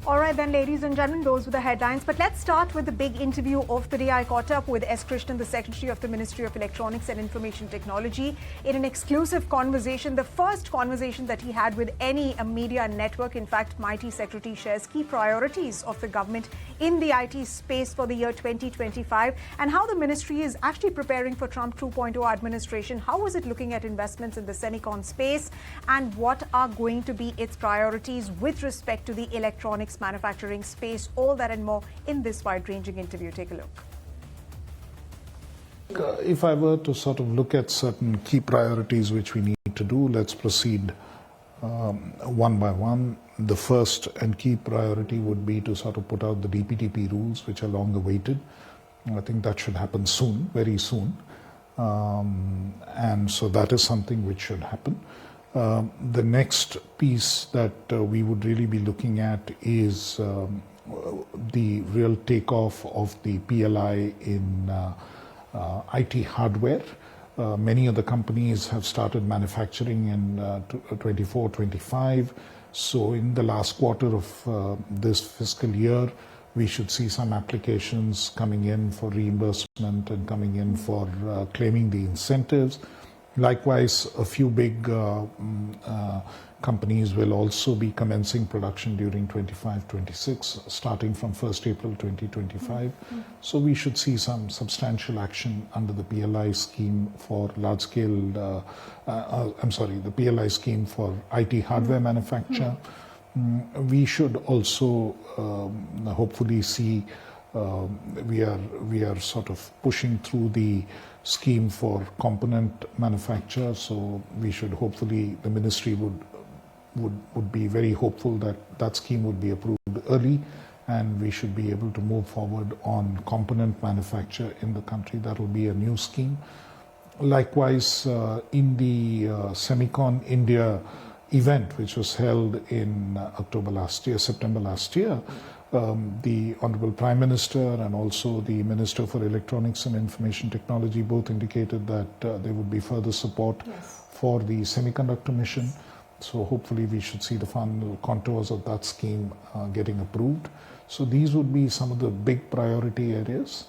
All right then, ladies and gentlemen, those were the headlines. But let's start with the big interview of the day. I caught up with S. Krishnan, the Secretary of the Ministry of Electronics and Information Technology, in an exclusive conversation, the first conversation that he had with any media network. In fact, MEITY Secretary shares key priorities of the government in the IT space for the year 2025 and how the ministry is actually preparing for Trump 2.0 administration. How is it looking at investments in the semicon space and what are going to be its priorities with respect to the electronics manufacturing space? All that and more in this wide-ranging interview. Take a look. If I were to sort of look at certain key priorities which we need to do, let's proceed one by one. The first and key priority would be to sort of put out the DPTP rules, which are long awaited. I think that should happen soon, very soon. And so that is something which should happen. The next piece that we would really be looking at is the real takeoff of the PLI in IT hardware. Many of the companies have started manufacturing in 24-25. So in the last quarter of this fiscal year, we should see some applications coming in for reimbursement and coming in for claiming the incentives. Likewise, a few big companies will also be commencing production during 25-26, starting from 1st April 2025. So we should see some substantial action under the PLI scheme for large-scale, the PLI scheme for IT hardware manufacture. We should also hopefully see we are sort of pushing through the scheme for component manufacture, so we should hopefully, the ministry would be very hopeful that that scheme would be approved early and we should be able to move forward on component manufacture in the country. That will be a new scheme. Likewise, in the Semicon India event, which was held in September last year, the Honorable Prime Minister and also the Minister for Electronics and Information Technology both indicated that there would be further support for the semiconductor mission. So hopefully we should see the final contours of that scheme getting approved. So these would be some of the big priority areas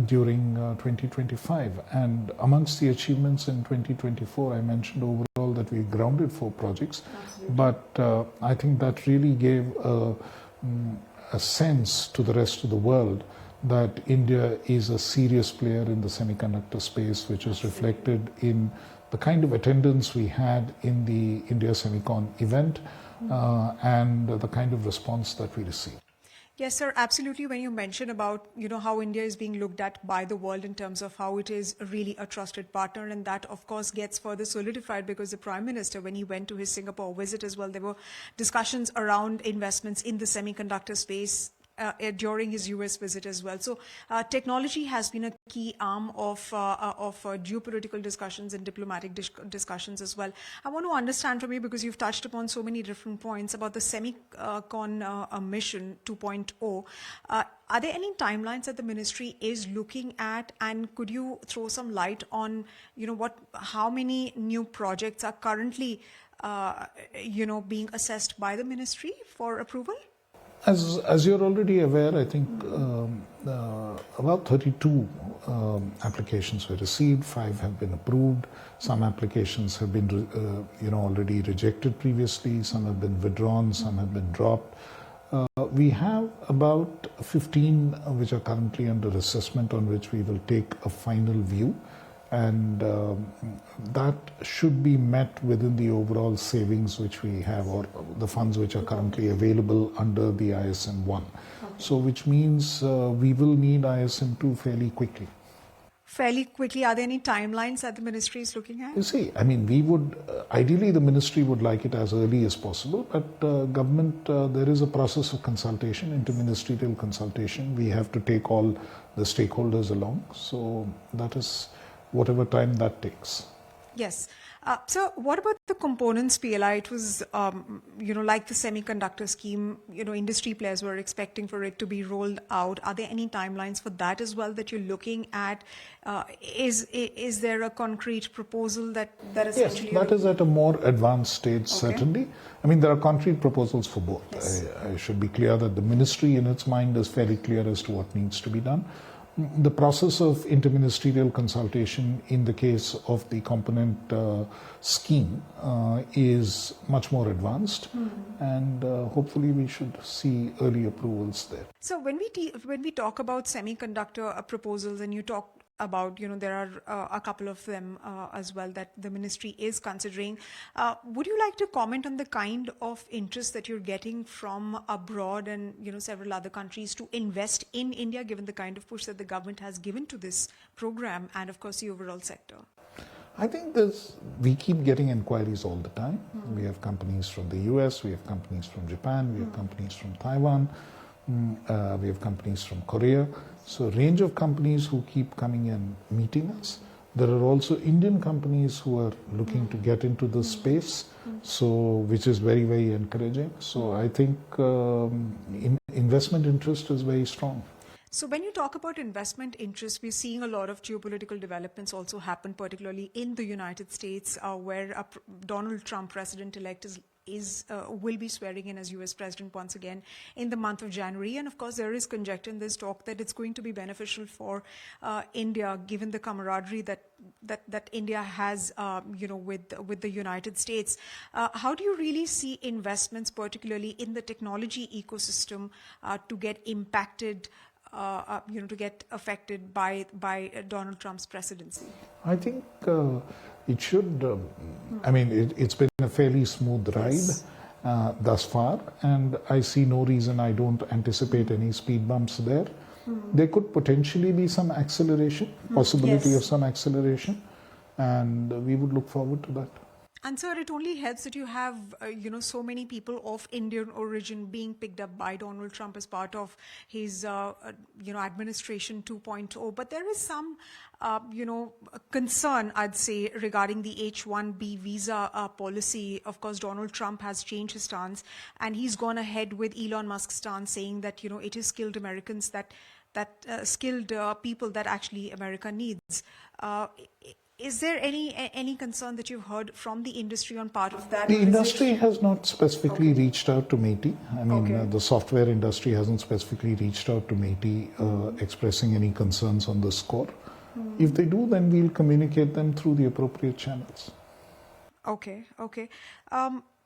during 2025. And amongst the achievements in 2024, I mentioned overall that we grounded 4 projects. Absolutely. But I think that really gave a sense to the rest of the world that India is a serious player in the semiconductor space, which is reflected in the kind of attendance we had in the India Semicon event and the kind of response that we received. Yes, sir, absolutely. When you mention about, how India is being looked at by the world in terms of how it is really a trusted partner, and that, of course, gets further solidified because the Prime Minister, when he went to his Singapore visit as well, there were discussions around investments in the semiconductor space during his US visit as well. So technology has been a key arm of geopolitical discussions and diplomatic discussions as well. I want to understand from you, because you've touched upon so many different points about the Semicon mission 2.0. Are there any timelines that the ministry is looking at, and could you throw some light on, how many new projects are currently, being assessed by the ministry for approval? As you're already aware, I think about 32 applications were received, 5 have been approved. Some applications have been, already rejected previously. Some have been withdrawn, some have been dropped. We have about 15 which are currently under assessment, on which we will take a final view. And that should be met within the overall savings which we have, or the funds which are currently available under the ISM-1. Okay. So which means we will need ISM-2 fairly quickly. Fairly quickly. Are there any timelines that the ministry is looking at? You see, I mean, we would, ideally the ministry would like it as early as possible, but government, there is a process of consultation, interministerial consultation. We have to take all the stakeholders along. So that is whatever time that takes. Yes. So what about the components PLI? It was, like the semiconductor scheme, industry players were expecting for it to be rolled out. Are there any timelines for that as well that you're looking at? Is there a concrete proposal that essentially... Yes, that is at a more advanced stage, certainly. I mean, there are concrete proposals for both. Yes. I should be clear that the ministry in its mind is fairly clear as to what needs to be done. The process of interministerial consultation in the case of the component scheme is much more advanced, and hopefully we should see early approvals there. So when we talk about semiconductor proposals, and you talk about, there are a couple of them as well that the ministry is considering. Would you like to comment on the kind of interest that you're getting from abroad and, several other countries to invest in India, given the kind of push that the government has given to this program and, of course, the overall sector? I think we keep getting inquiries all the time. We have companies from the US, we have companies from Japan, we have companies from Taiwan, we have companies from Korea. So a range of companies who keep coming and meeting us. There are also Indian companies who are looking to get into this space, which is very, very encouraging. So I think investment interest is very strong. So when you talk about investment interest, we're seeing a lot of geopolitical developments also happen, particularly in the United States, where Donald Trump, president-elect, will be swearing in as US president once again in the month of January. And of course, there is conjecture in this talk that it's going to be beneficial for India, given the camaraderie that India has, with the United States. How do you really see investments, particularly in the technology ecosystem, to get impacted, to get affected by Donald Trump's presidency? I think it should, it's been a fairly smooth ride thus far, and I see no reason, I don't anticipate any speed bumps there. There could potentially be some acceleration, possibility of some acceleration, and we would look forward to that. And sir, it only helps that you have, so many people of Indian origin being picked up by Donald Trump as part of his, administration 2.0. But there is some, concern, I'd say, regarding the H-1B visa policy. Of course, Donald Trump has changed his stance, and he's gone ahead with Elon Musk's stance, saying that, it is skilled Americans skilled people that actually America needs. Is there any concern that you've heard from the industry on part of that? The industry has not specifically reached out to MEITY. The software industry hasn't specifically reached out to MEITY expressing any concerns on this score. If they do, then we'll communicate them through the appropriate channels. Okay.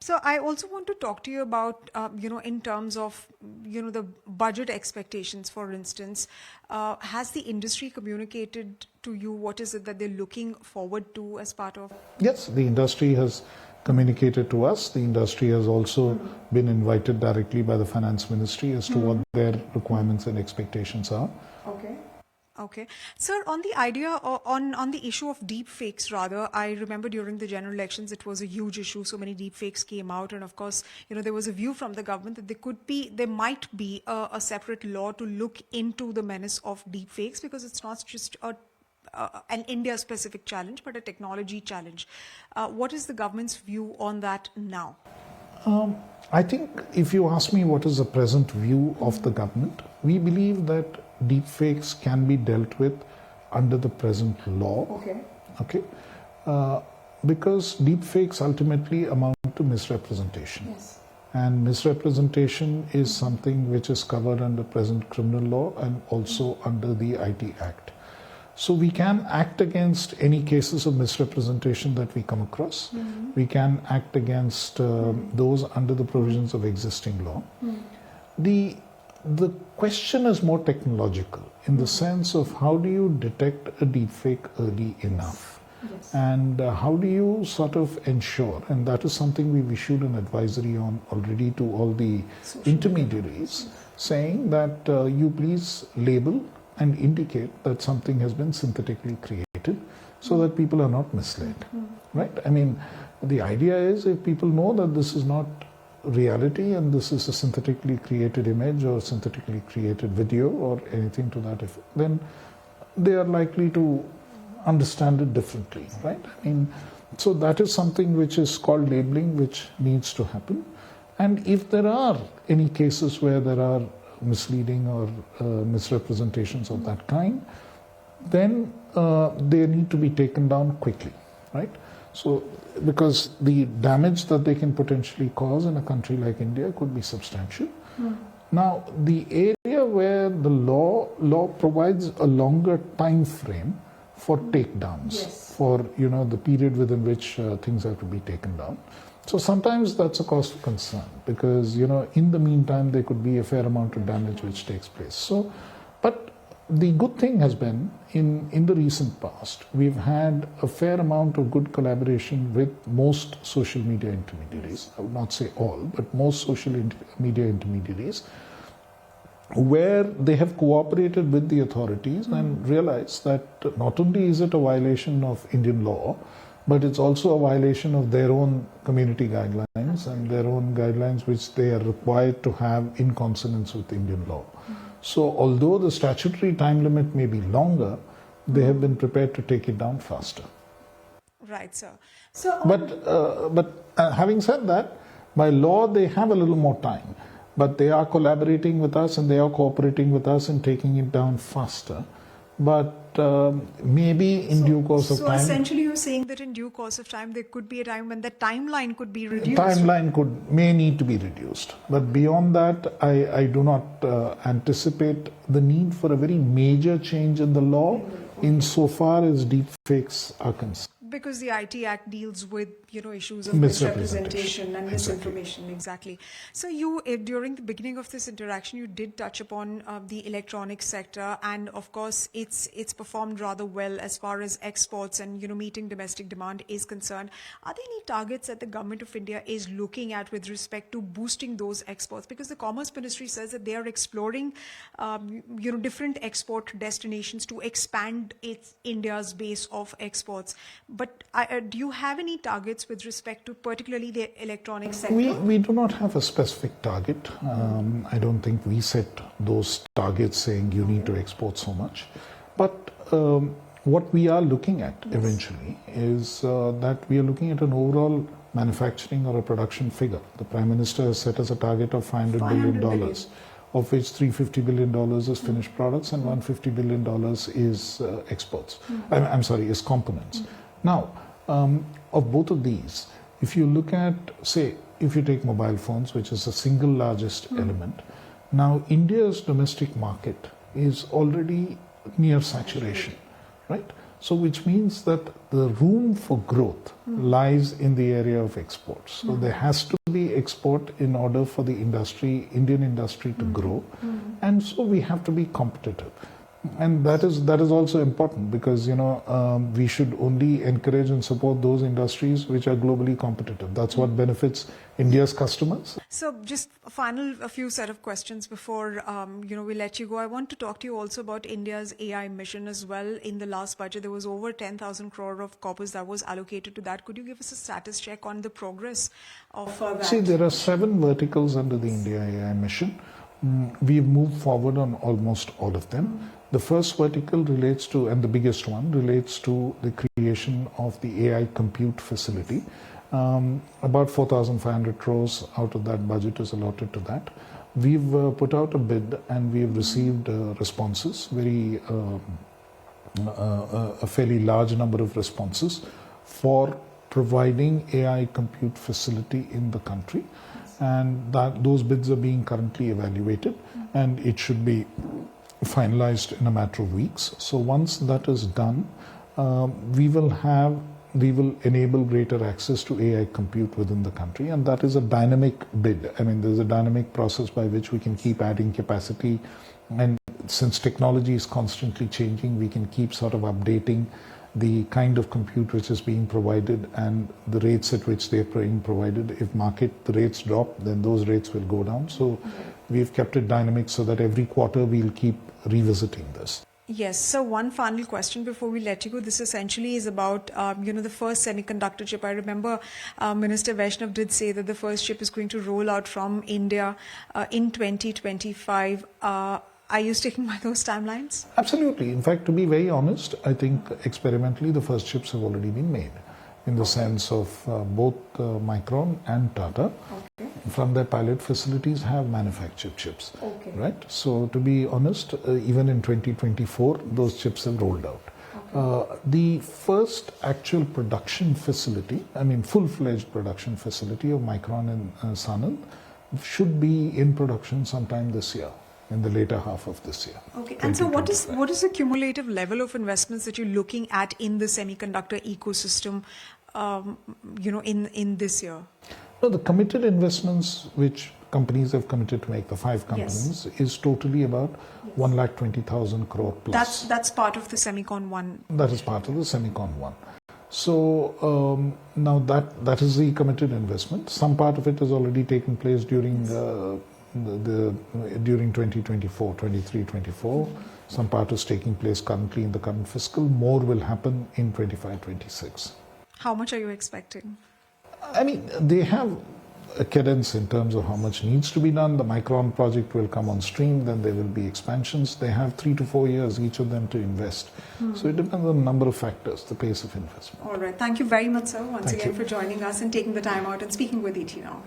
So I also want to talk to you about, in terms of, the budget expectations, for instance. Has the industry communicated to you what is it that they're looking forward to as part of? Yes, the industry has communicated to us. The industry has also been invited directly by the Finance Ministry as to what their requirements and expectations are. Okay. Sir, on the idea, on the issue of deep fakes, rather, I remember during the general elections, it was a huge issue. So many deep fakes came out. And of course, there was a view from the government that there might be a separate law to look into the menace of deep fakes, because it's not just an India-specific challenge, but a technology challenge. What is the government's view on that now? I think if you ask me what is the present view of the government, we believe that deepfakes can be dealt with under the present law. Okay. Because deepfakes ultimately amount to misrepresentation. Yes. And misrepresentation is something which is covered under present criminal law and also under the IT Act. So we can act against any cases of misrepresentation that we come across. We can act against those under the provisions of existing law. The question is more technological in the sense of how do you detect a deepfake early enough? Yes. And how do you sort of ensure, and that is something we've issued an advisory on already to all the intermediaries, saying that you please label and indicate that something has been synthetically created so that people are not misled, right? The idea is if people know that this is not reality and this is a synthetically created image or synthetically created video or anything to that effect, then they are likely to understand it differently, right? So that is something which is called labeling, which needs to happen. And if there are any cases where there are misleading or misrepresentations of that kind, then they need to be taken down quickly, right? So, because the damage that they can potentially cause in a country like India could be substantial. Now, the area where the law provides a longer time frame for takedowns, for the period within which things have to be taken down. So sometimes that's a cause for concern because in the meantime there could be a fair amount of damage which takes place. So, but the good thing has been in the recent past we've had a fair amount of good collaboration with most social media intermediaries. I would not say all, but most social media intermediaries, where they have cooperated with the authorities and realized that not only is it a violation of Indian law, but it's also a violation of their own community guidelines and their own guidelines which they are required to have in consonance with Indian law. So although the statutory time limit may be longer, they have been prepared to take it down faster. Right, sir. So, but having said that, by law they have a little more time. But they are collaborating with us and they are cooperating with us in taking it down faster. But maybe in due course of time... So essentially you're saying that in due course of time there could be a time when the timeline could be reduced? Timeline may need to be reduced. But beyond that, I do not anticipate the need for a very major change in the law insofar as deepfakes are concerned. Because the IT Act deals with issues of misrepresentation and misinformation. Exactly. So you, during the beginning of this interaction, you did touch upon the electronics sector, and of course it's performed rather well as far as exports and meeting domestic demand is concerned. Are there any targets that the government of India is looking at with respect to boosting those exports? Because the Commerce Ministry says that they are exploring different export destinations to expand India's base of exports. But do you have any targets with respect to particularly the electronics sector? We do not have a specific target. I don't think we set those targets saying you need to export so much. But what we are looking at eventually is that we are looking at an overall manufacturing or a production figure. The Prime Minister has set us a target of $500 billion. Of which $350 billion is finished products and $150 billion is exports. Is components. Now, of both of these, if you look at, say, if you take mobile phones, which is the single largest element, now India's domestic market is already near saturation, right? So which means that the room for growth lies in the area of exports. So there has to be export in order for the industry, Indian industry to grow. And so we have to be competitive. And that is also important because, we should only encourage and support those industries which are globally competitive. That's what benefits India's customers. So just a few set of questions before, we let you go. I want to talk to you also about India's AI mission as well. In the last budget, there was over 10,000 crore of corpus that was allocated to that. Could you give us a status check on the progress of that? See, there are 7 verticals under the India AI mission. We've moved forward on almost all of them. The first vertical relates to, and the biggest one, relates to the creation of the AI compute facility. About 4,500 crores out of that budget is allotted to that. We've put out a bid and we've received responses, a fairly large number of responses for providing AI compute facility in the country. And those bids are being currently evaluated and it should be finalized in a matter of weeks. So once that is done, we will enable greater access to AI compute within the country, and that is a dynamic bid. I mean, there's a dynamic process by which we can keep adding capacity, and since technology is constantly changing, we can keep sort of updating the kind of compute which is being provided and the rates at which they're being provided. If the rates drop, then those rates will go down. So we've kept it dynamic so that every quarter we'll keep revisiting this. Yes. So one final question before we let you go. This essentially is about, the first semiconductor chip. I remember Minister Vaishnav did say that the first chip is going to roll out from India in 2025. Are you sticking by those timelines? Absolutely. In fact, to be very honest, I think experimentally the first chips have already been made. in the sense of both Micron and Tata from their pilot facilities have manufactured chips. Right? So to be honest, even in 2024, those chips have rolled out. The first actual production facility, I mean full-fledged production facility of Micron in Sanand should be in production sometime this year, in the later half of this year. Okay, and so what is the cumulative level of investments that you're looking at in the semiconductor ecosystem, in this year? No, the committed investments which companies have committed to make, the 5 companies, is totally about 1,20,000 crore plus. That's part of the Semicon 1. That is part of the Semicon 1. So now that is the committed investment. Some part of it has already taken place during during 2024, 23, 24. Some part is taking place currently in the current fiscal. More will happen in 25, 26. How much are you expecting? I mean, they have a cadence in terms of how much needs to be done. The Micron project will come on stream, then there will be expansions. They have 3 to 4 years, each of them, to invest. So it depends on a number of factors, the pace of investment. All right. Thank you very much, sir, once again for joining us and taking the time out and speaking with ET now.